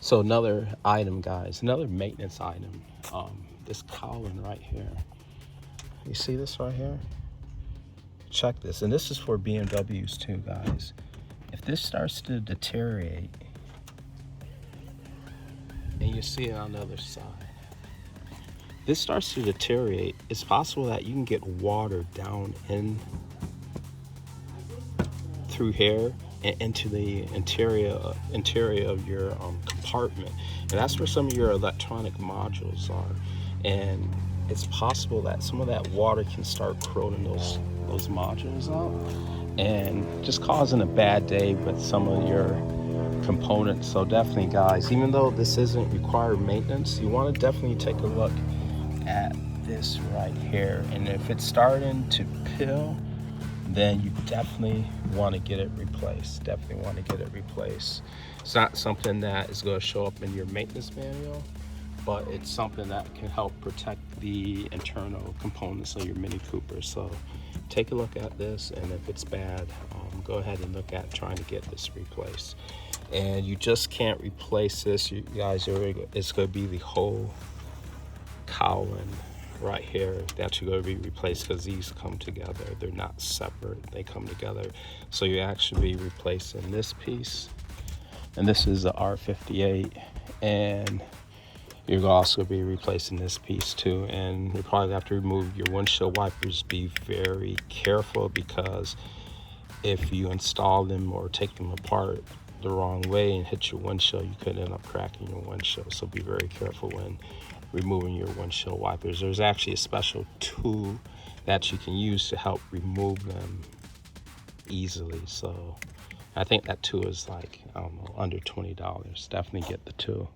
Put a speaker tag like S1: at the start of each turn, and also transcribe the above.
S1: So another item, guys, another maintenance item, this cowling right here. You see this right here? Check this, and this is for BMWs too, guys. If this starts to deteriorate, and you see it on the other side, this starts to deteriorate, it's possible that you can get water down in through here and into the interior of your compartment, and that's where some of your electronic modules are. And it's possible that some of that water can start corroding those modules out and just causing a bad day with some of your components. So definitely, guys, even though this isn't required maintenance, you want to definitely take a look at this right here. And if it's starting to peel, then you definitely want to get it replaced. Definitely want to get it replaced. It's not something that is going to show up in your maintenance manual, but it's something that can help protect the internal components of your Mini Cooper. So take a look at this, and if it's bad, go ahead and look at trying to get this replaced. And you just can't replace this, you guys. It's going to be the whole cowling right here that you're going to be replaced, because these come together. They're not separate, they come together. So you actually be replacing this piece, and this is the R58, and you're also be replacing this piece too. And you probably have to remove your windshield wipers. Be very careful, because if you install them or take them apart the wrong way and hit your windshield, you could end up cracking your windshield. So be very careful when removing your windshield wipers. There's actually a special tool that you can use to help remove them easily. So I think that tool is like, I don't know, under $20. Definitely get the tool.